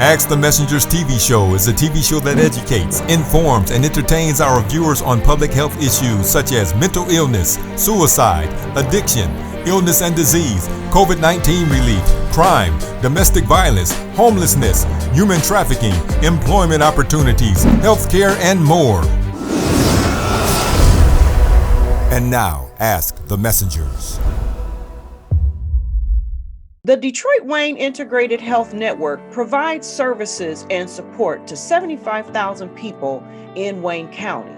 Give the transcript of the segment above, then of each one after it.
Ask the Messenger's TV show is a TV show that educates, informs, and entertains our viewers on public health issues such as mental illness, suicide, addiction, illness and disease, COVID-19 relief, crime, domestic violence, homelessness, human trafficking, employment opportunities, healthcare, and more. And now, Ask the Messengers. The DWIHN Integrated Health Network provides services and support to 75,000 people in Wayne County.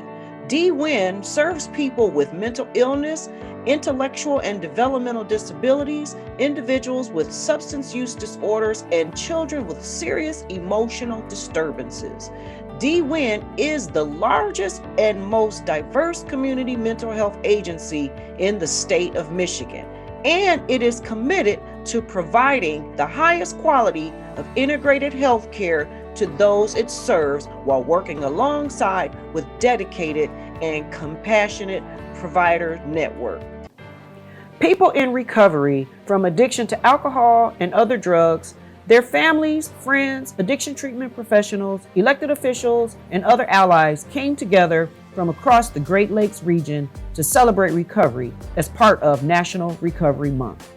DWIHN serves people with mental illness, intellectual and developmental disabilities, individuals with substance use disorders, and children with serious emotional disturbances. DWIHN is the largest and most diverse community mental health agency in the state of Michigan, and it is committed to providing the highest quality of integrated health care to those it serves while working alongside with dedicated and compassionate provider network. People in recovery from addiction to alcohol and other drugs, their families, friends, addiction treatment professionals, elected officials, and other allies came together from across the Great Lakes region to celebrate recovery as part of National Recovery Month.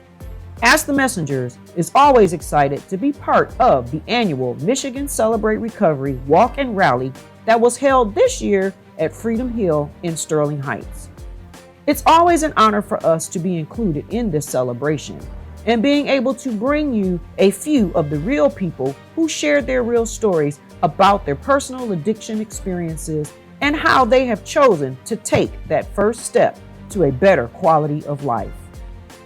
Ask the Messengers is always excited to be part of the annual Michigan Celebrate Recovery Walk and Rally that was held this year at Freedom Hill in Sterling Heights. It's always an honor for us to be included in this celebration and being able to bring you a few of the real people who shared their real stories about their personal addiction experiences and how they have chosen to take that first step to a better quality of life.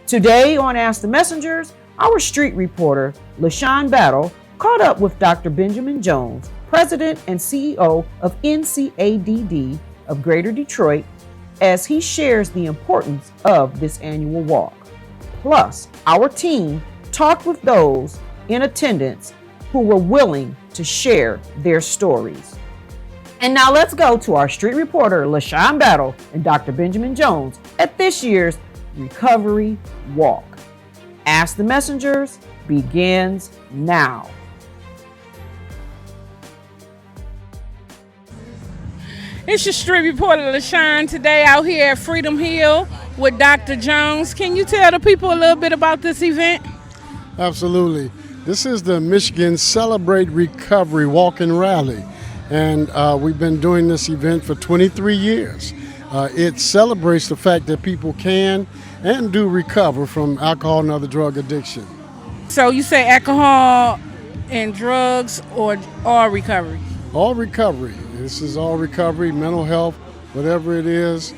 Today on Ask the Messengers, our street reporter, LaShawn Battle, caught up with Dr. Benjamin Jones, President and CEO of NCADD of Greater Detroit, as he shares the importance of this annual walk. Plus, our team talked with those in attendance who were willing to share their stories. And now let's go to our street reporter, LaShawn Battle, and Dr. Benjamin Jones at this year's Recovery Walk. Ask the Messengers begins now. It's your street reporter, LaShawn, today out here at Freedom Hill with Dr. Jones. Can you tell the people a little bit about this event? Absolutely. This is the Michigan Celebrate Recovery Walk and Rally, and we've been doing this event for 23 years. It celebrates the fact that people can and do recover from alcohol and other drug addiction. So you say alcohol and drugs or all recovery? All recovery. This is all recovery, mental health, whatever it is.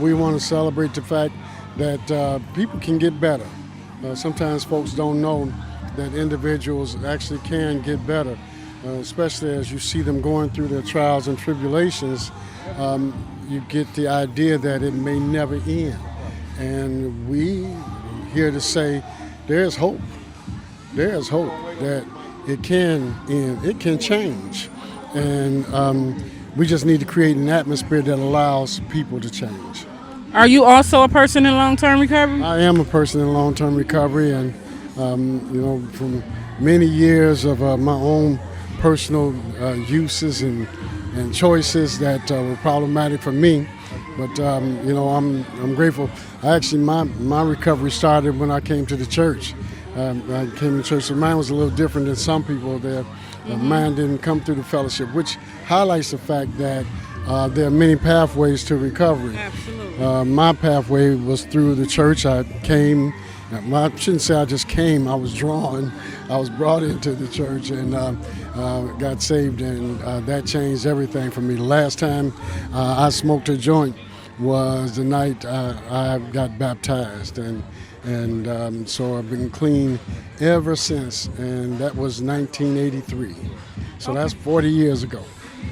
We want to celebrate the fact that people can get better. Sometimes folks don't know that individuals actually can get better, especially as you see them going through their trials and tribulations. You get the idea that it may never end. And we here to say there's hope. There's hope that it can end, it can change. And we just need to create an atmosphere that allows people to change. Are you also a person in long-term recovery? I am a person in long-term recovery, and from many years of my own personal uses and choices that were problematic for me. But I'm grateful. My recovery started when I came to the church. I came to church, so mine was a little different than some people there. Mine didn't come through the fellowship, which highlights the fact that there are many pathways to recovery. Absolutely. My pathway was through the church. I shouldn't say I just came, I was drawn. I was brought into the church and got saved, and that changed everything for me. The last time I smoked a joint was the night I got baptized, and so I've been clean ever since, and that was 1983. So okay. That's 40 years ago.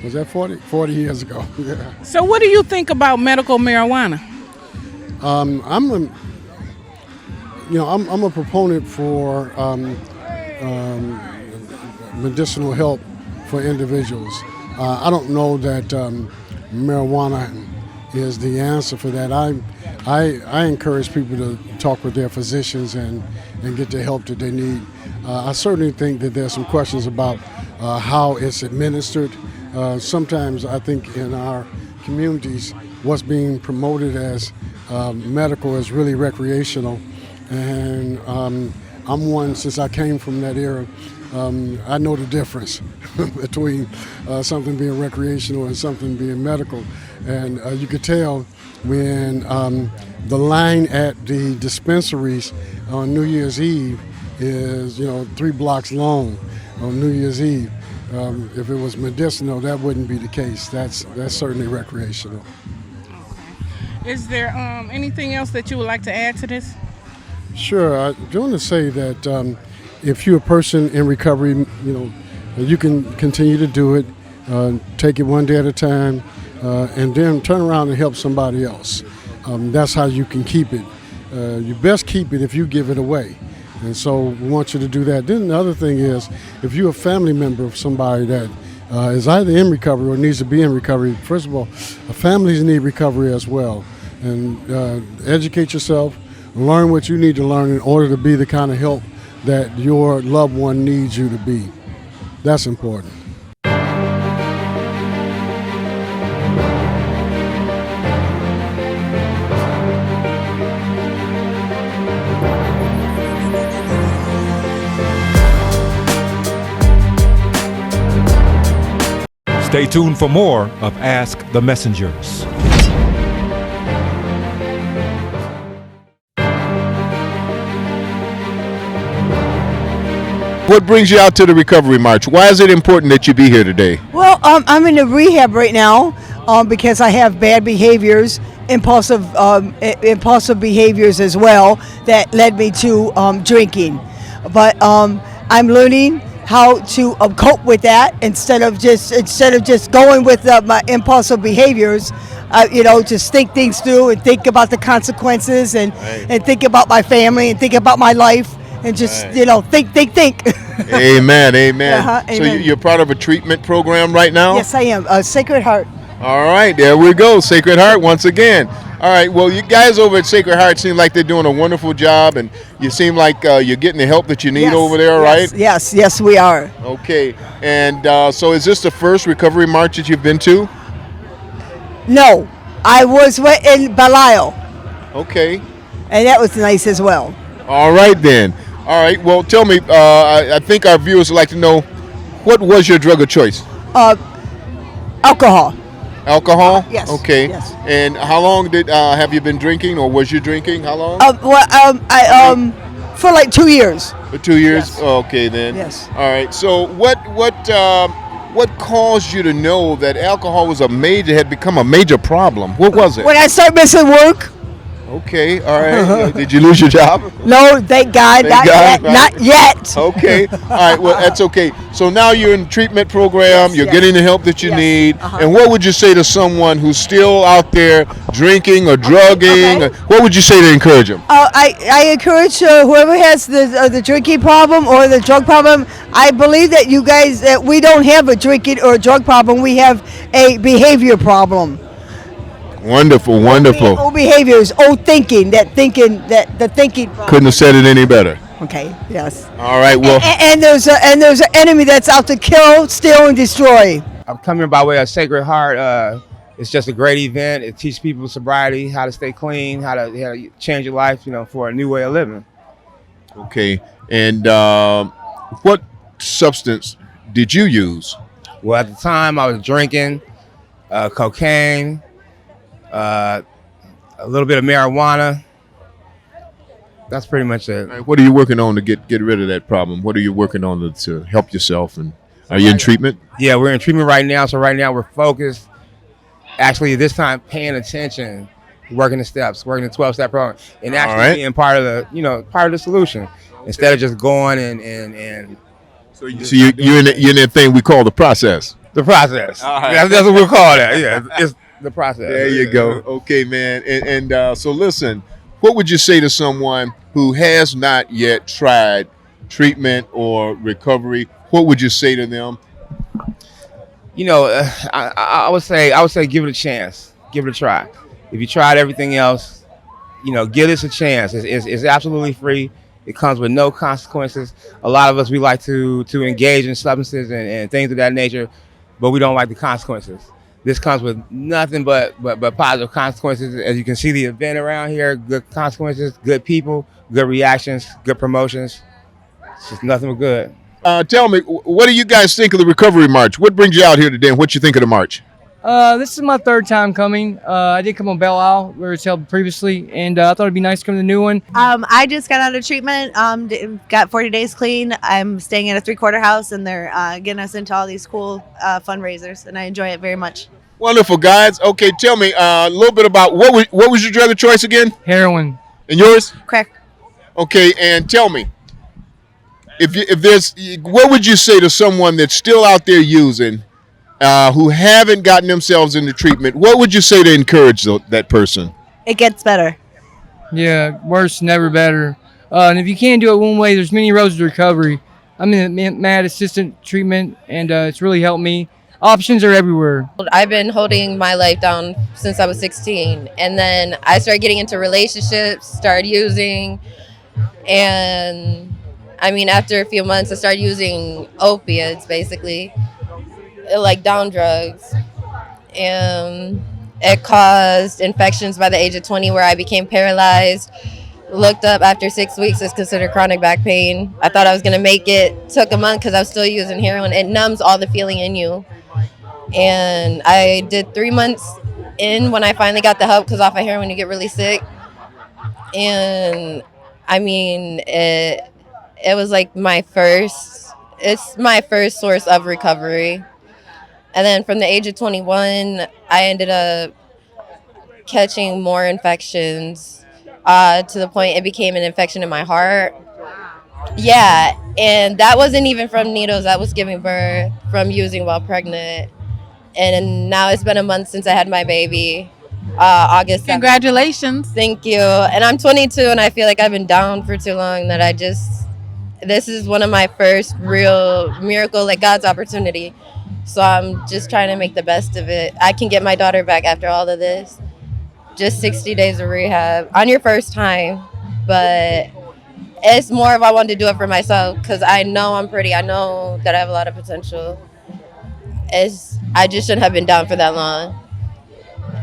Was that 40? 40 years ago, yeah. So what do you think about medical marijuana? I'm a proponent for medicinal help for individuals. I don't know that marijuana is the answer for that. I encourage people to talk with their physicians and get the help that they need. I certainly think that there's some questions about how it's administered. Sometimes I think in our communities, what's being promoted as medical is really recreational. And I'm one, since I came from that era, I know the difference between something being recreational and something being medical. And you could tell when the line at the dispensaries on New Year's Eve is, 3 blocks long on New Year's Eve. If it was medicinal, that wouldn't be the case. That's certainly recreational. Is there anything else that you would like to add to this? Sure. I want to say that if you're a person in recovery, you can continue to do it, take it one day at a time, and then turn around and help somebody else. That's how you can keep it. You best keep it if you give it away. And so we want you to do that. Then the other thing is, if you're a family member of somebody that is either in recovery or needs to be in recovery, first of all, families need recovery as well. And educate yourself, learn what you need to learn in order to be the kind of help that your loved one needs you to be. That's important. Stay tuned for more of Ask the Messengers. What brings you out to the Recovery March? Why is it important that you be here today? Well, I'm in a rehab right now because I have bad behaviors, impulsive behaviors as well that led me to drinking. But I'm learning how to cope with that instead of just going with my impulsive behaviors. Just think things through and think about the consequences and think about my family and think about my life and just think. Amen, amen. Amen. So you're part of a treatment program right now? Yes, I am. Sacred Heart. All right, there we go. Sacred Heart once again. All right, well, you guys over at Sacred Heart seem like they're doing a wonderful job, and you seem like you're getting the help that you need over there, right? Yes, we are. Okay, and so is this the first recovery march that you've been to? No, I was in Belial, Okay. and that was nice as well. All right, then. All right, well, tell me, I think our viewers would like to know, what was your drug of choice? Alcohol. Alcohol? Yes. Okay. Yes. And how long have you been drinking, or was you drinking? How long? For like 2 years. For 2 years? Yes. Okay, then. Yes. All right. So what caused you to know that alcohol had become a major problem? What was it? When I started missing work. Okay. All right. Did you lose your job? No, thank God. Not yet. Okay. All right. Well, that's okay. So now you're in treatment program. You're getting the help that you need. And what would you say to someone who's still out there drinking or drugging? Okay. What would you say to encourage them? I encourage whoever has the drinking problem or the drug problem. I believe that you guys that we don't have a drinking or a drug problem. We have a behavior problem. Wonderful, wonderful. Old behaviors, old thinking. The thinking. Couldn't have said it any better. Okay. Yes. All right. Well. And there's an enemy that's out to kill, steal, and destroy. I'm coming by way of Sacred Heart. It's just a great event. It teaches people sobriety, how to stay clean, how to change your life, for a new way of living. Okay. And what substance did you use? Well, at the time, I was drinking cocaine, a little bit of marijuana. That's pretty much it. Right, what are you working on to get rid of that problem? What are you working on to help yourself? And are you in treatment? Yeah, we're in treatment right now. So right now we're focused. Actually, this time paying attention, working the steps, working the 12-step program, and actually being part of the solution instead of just going and. So you're in that thing we call the process. The process. All right. That's what we'll call that. Yeah, it's the process. There you go. Okay, man. And so listen, what would you say to someone who has not yet tried treatment or recovery? What would you say to them? I would say give it a chance. Give it a try. If you tried everything else, give this a chance. It's absolutely free. It comes with no consequences. A lot of us, we like to engage in substances and things of that nature, but we don't like the consequences. This comes with nothing but positive consequences. As you can see, the event around here, good consequences, good people, good reactions, good promotions. It's just nothing but good. Tell me, what do you guys think of the Recovery March? What brings you out here today, and what you think of the march? This is my third time coming. I did come on Belle Isle, where it's held previously, and I thought it'd be nice to come to the new one. I just got out of treatment, got 40 days clean. I'm staying at a 3-quarter house, and they're getting us into all these cool fundraisers, and I enjoy it very much. Wonderful, guys. Okay, tell me a little bit about what was your drug of choice again? Heroin. And yours? Crack. Okay, and tell me, if there's, what would you say to someone that's still out there using, who haven't gotten themselves into treatment? What would you say to encourage that person? It gets better. Yeah, worse, never better. And if you can't do it one way, there's many roads to recovery. I'm in MAD assistant treatment, and it's really helped me. Options are everywhere. I've been holding my life down since I was 16, and then I started getting into relationships, started using, and I mean, after a few months, I started using opiates, basically, like down drugs, and it caused infections by the age of 20 where I became paralyzed. Looked up after 6 weeks, it's considered chronic back pain. I thought I was gonna make it. Took a month because I was still using heroin. It numbs all the feeling in you. And I did 3 months in when I finally got the help, because off of heroin you get really sick. And I mean, it was like it's my first source of recovery. And then from the age of 21, I ended up catching more infections, to the point it became an infection in my heart. Yeah, and that wasn't even from needles. That was giving birth from using while pregnant. And now it's been a month since I had my baby, August 7th. Congratulations. Thank you. And I'm 22, and I feel like I've been down for too long, that this is one of my first real miracle, like God's opportunity. So I'm just trying to make the best of it. I can get my daughter back after all of this. Just 60 days of rehab on your first time. But it's more of I want to do it for myself, because I know I'm pretty. I know that I have a lot of potential. I just shouldn't have been down for that long.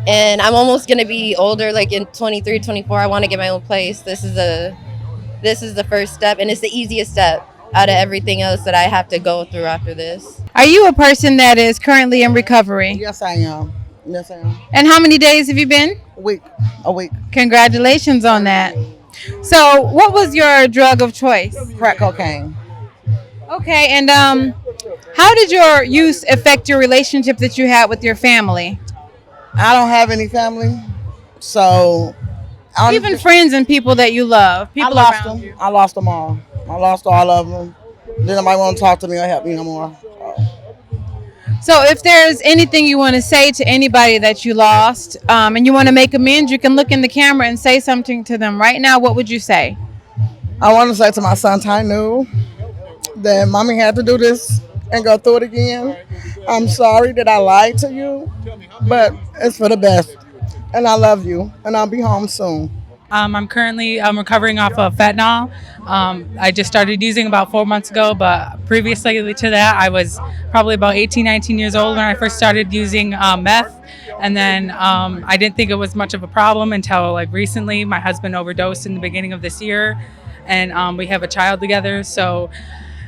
And I'm almost going to be older, like in 23, 24. I want to get my own place. This is the first step, and it's the easiest step out of everything else that I have to go through after this. Are you a person that is currently in recovery? Yes, I am. Yes, I am. And how many days have you been? A week. Congratulations on that. So what was your drug of choice? Crack cocaine. Okay, and how did your use affect your relationship that you had with your family? I don't have any family, so even friends and people that you love. People I lost around them. you. I lost them all. I lost all of them. Then nobody want to talk to me or help me no more. So if there's anything you want to say to anybody that you lost, and you want to make amends, you can look in the camera and say something to them right now. What would you say? I want to say to my son Tynu that mommy had to do this and go through it again. I'm sorry that I lied to you, but it's for the best. And I love you, and I'll be home soon. I'm currently recovering off of fentanyl. I just started using about 4 months ago, but previously to that, I was probably about 18, 19 years old when I first started using meth. And then I didn't think it was much of a problem until like recently. My husband overdosed in the beginning of this year, and we have a child together. So,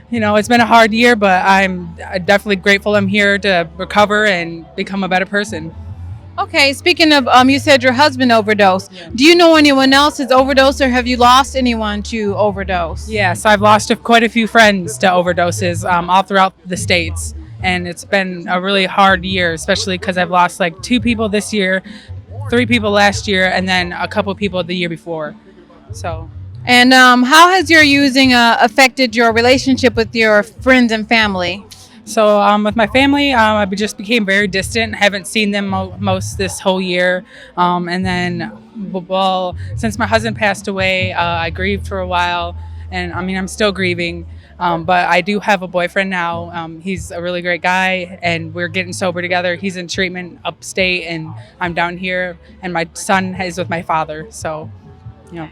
you know, it's been a hard year, but I'm definitely grateful I'm here to recover and become a better person. Okay, speaking of, you said your husband overdosed. Yeah. Do you know anyone else has overdosed, or have you lost anyone to overdose? Yes, I've lost quite a few friends to overdoses all throughout the States. And it's been a really hard year, especially because I've lost like 2 people this year, 3 people last year, and then a couple people the year before. So. And how has your using affected your relationship with your friends and family? So with my family, I just became very distant. Haven't seen them most this whole year. And then, well, since my husband passed away, I grieved for a while. And I mean, I'm still grieving. But I do have a boyfriend now. He's a really great guy, and we're getting sober together. He's in treatment upstate, and I'm down here. And my son is with my father. So, you know.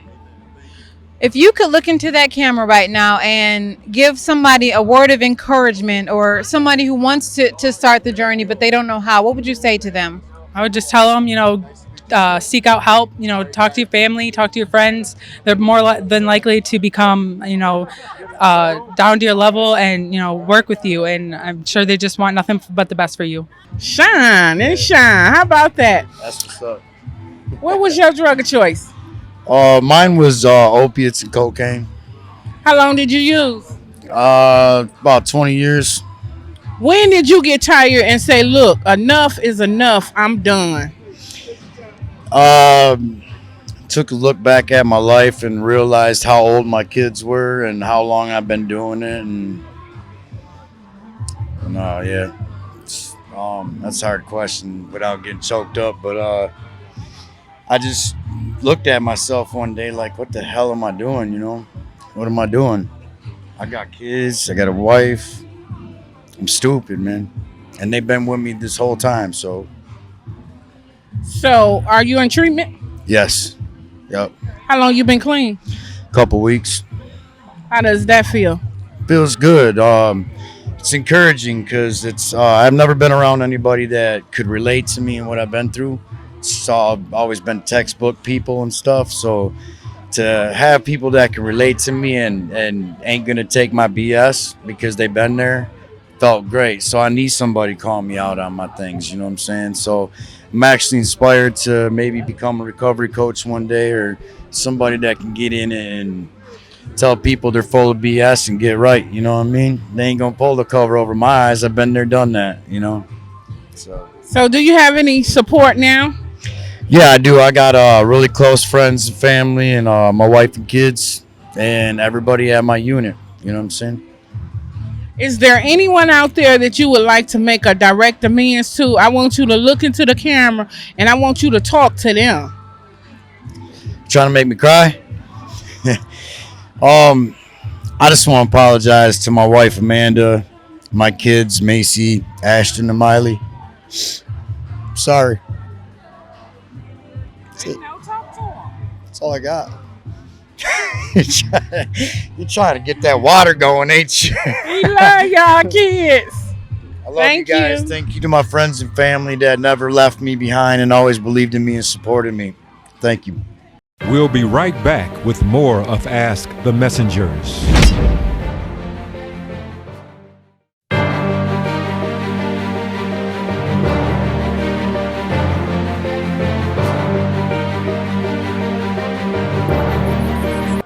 If you could look into that camera right now and give somebody a word of encouragement, or somebody who wants to start the journey but they don't know how, what would you say to them? I would just tell them, seek out help, talk to your family, talk to your friends. They're more than likely to become, down to your level and, work with you. And I'm sure they just want nothing but the best for you. Shine and shine. How about that? That's what's up. What was your drug of choice? Mine was opiates and cocaine. How long did you use? About 20 years. When did you get tired and say, look, enough is enough, I'm done? Took a look back at my life and realized how old my kids were and how long I've been doing it. And yeah, that's a hard question without getting choked up. But I just looked at myself one day like, what the hell am I doing, What am I doing? I got kids, I got a wife. I'm stupid, man. And they've been with me this whole time, so. So, are you in treatment? Yes. Yep. How long you been clean? Couple weeks. How does that feel? Feels good. It's encouraging because I've never been around anybody that could relate to me and what I've been through. I've always been textbook people and stuff, so to have people that can relate to me and ain't gonna take my BS because they've been there felt great. So I need somebody to call me out on my things, you know what I'm saying? So I'm actually inspired to maybe become a recovery coach one day, or somebody that can get in and tell people they're full of BS and get right, you know what I mean? They ain't gonna pull the cover over my eyes. I've been there, done that, So do you have any support now? Yeah, I do. I got really close friends and family, and my wife and kids, and everybody at my unit. You know what I'm saying? Is there anyone out there that you would like to make a direct amends to? I want you to look into the camera, and I want you to talk to them. Trying to make me cry? I just want to apologize to my wife, Amanda, my kids, Macy, Ashton, and Miley. Sorry. That's all I got. You're trying to get that water going, ain't you? We love y'all kids. I love you guys. Thank you to my friends and family that never left me behind and always believed in me and supported me. Thank you. We'll be right back with more of Ask the Messengers.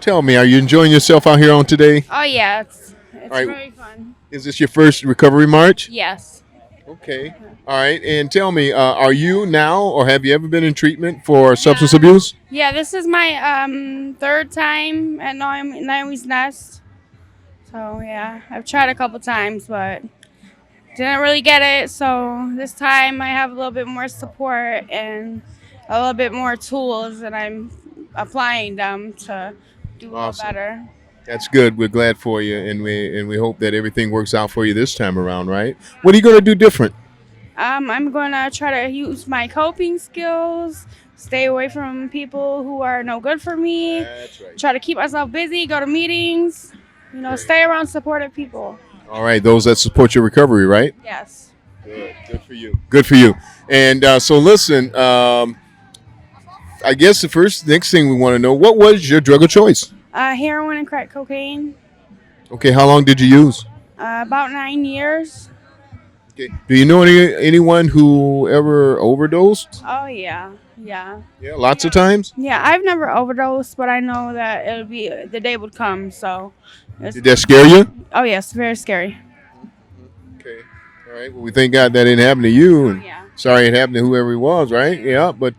Tell me, are you enjoying yourself out here on today? Oh, yeah. It's right. very fun. Is this your first recovery march? Yes. Okay. All right. And tell me, are you now, or have you ever been in treatment for substance abuse? Yeah, this is my third time at Naomi's Nest. So, yeah, I've tried a couple times, but didn't really get it. So this time I have a little bit more support and a little bit more tools, and I'm applying them to do a little better. That's good. We're glad for you, and we hope that everything works out for you this time around, right? What are you going to do different? I'm going to try to use my coping skills, stay away from people who are no good for me. That's right. Try to keep myself busy, go to meetings, stay around supportive people. All right, those that support your recovery, right? Yes. Good for you. Good for you. And so listen, I guess the next thing we want to know, what was your drug of choice? Heroin and crack cocaine. Okay, how long did you use? About 9 years. Okay. Do you know anyone who ever overdosed? Oh, yeah. Yeah, lots of times? Yeah, I've never overdosed, but I know that the day would come, so. Did that scare you? Oh, yes, very scary. Okay. All right. Well, we thank God that didn't happen to you. And sorry it happened to whoever he was, right? Yeah. But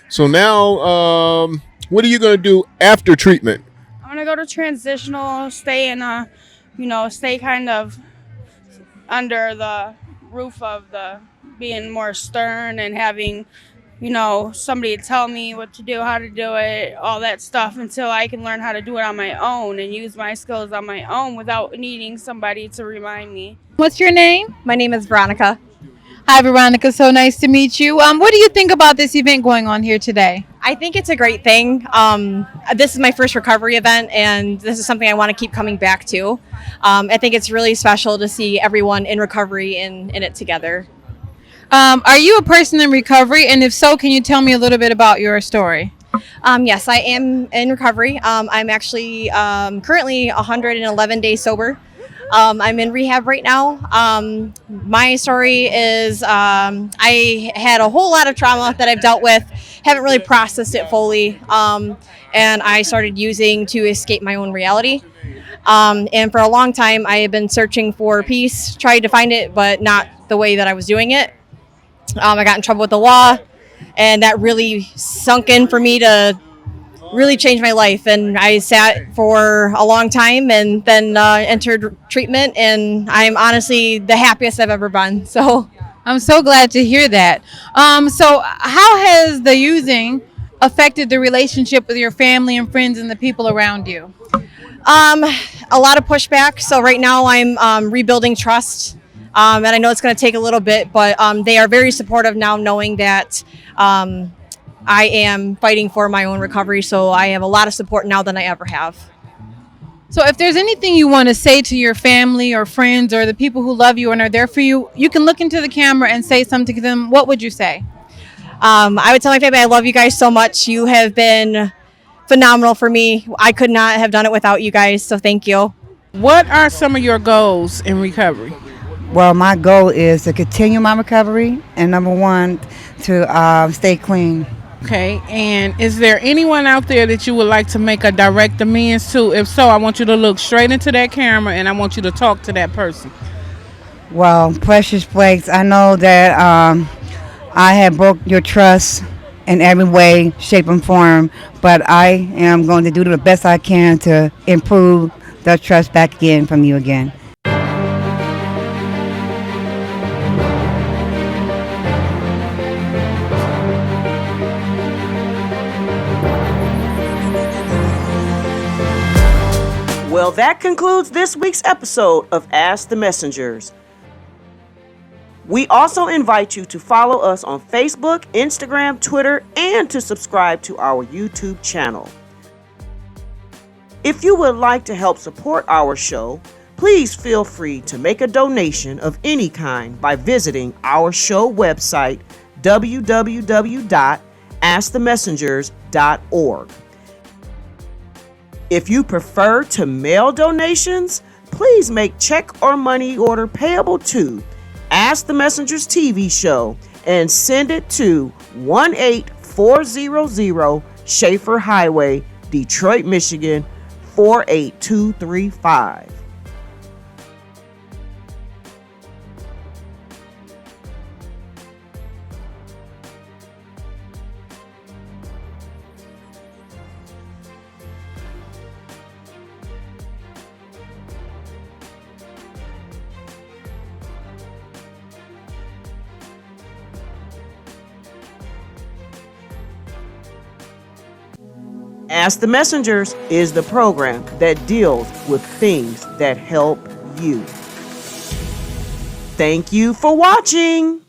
so now, what are you going to do after treatment? I'm going to go to transitional, stay in stay kind of under the roof of being more stern and having, somebody to tell me what to do, how to do it, all that stuff, until I can learn how to do it on my own and use my skills on my own without needing somebody to remind me. What's your name? My name is Veronica. Hi, Veronica. So nice to meet you. What do you think about this event going on here today? I think it's a great thing. This is my first recovery event, and this is something I want to keep coming back to. I think it's really special to see everyone in recovery in it together. Are you a person in recovery? And if so, can you tell me a little bit about your story? Yes, I am in recovery. I'm actually currently 111 days sober. I'm in rehab right now. My story is I had a whole lot of trauma that I've dealt with, haven't really processed it fully, and I started using to escape my own reality. And for a long time, I had been searching for peace, tried to find it, but not the way that I was doing it. I got in trouble with the law, and that really sunk in for me to really changed my life. And I sat for a long time and then entered treatment, and I'm honestly the happiest I've ever been. So I'm so glad to hear that. So how has the using affected the relationship with your family and friends and the people around you? A lot of pushback. So right now I'm rebuilding trust. And I know it's going to take a little bit, but they are very supportive now, knowing that I am fighting for my own recovery, so I have a lot of support now than I ever have. So if there's anything you want to say to your family or friends or the people who love you and are there for you, you can look into the camera and say something to them. What would you say? I would tell my family I love you guys so much. You have been phenomenal for me. I could not have done it without you guys, so thank you. What are some of your goals in recovery? Well, my goal is to continue my recovery, and number one, to stay clean. Okay, and is there anyone out there that you would like to make a direct amends to? If so, I want you to look straight into that camera and I want you to talk to that person. Well, Precious Flakes, I know that I have broke your trust in every way, shape, and form, but I am going to do the best I can to improve the trust back again from you again. Well, that concludes this week's episode of Ask the Messengers. We also invite you to follow us on Facebook, Instagram, Twitter, and to subscribe to our YouTube channel. If you would like to help support our show, please feel free to make a donation of any kind by visiting our show website, www.askthemessengers.org. If you prefer to mail donations, please make check or money order payable to Ask the Messengers TV show and send it to 18400 Schaefer Highway, Detroit, Michigan 48235. Ask the Messengers is the program that deals with things that help you. Thank you for watching.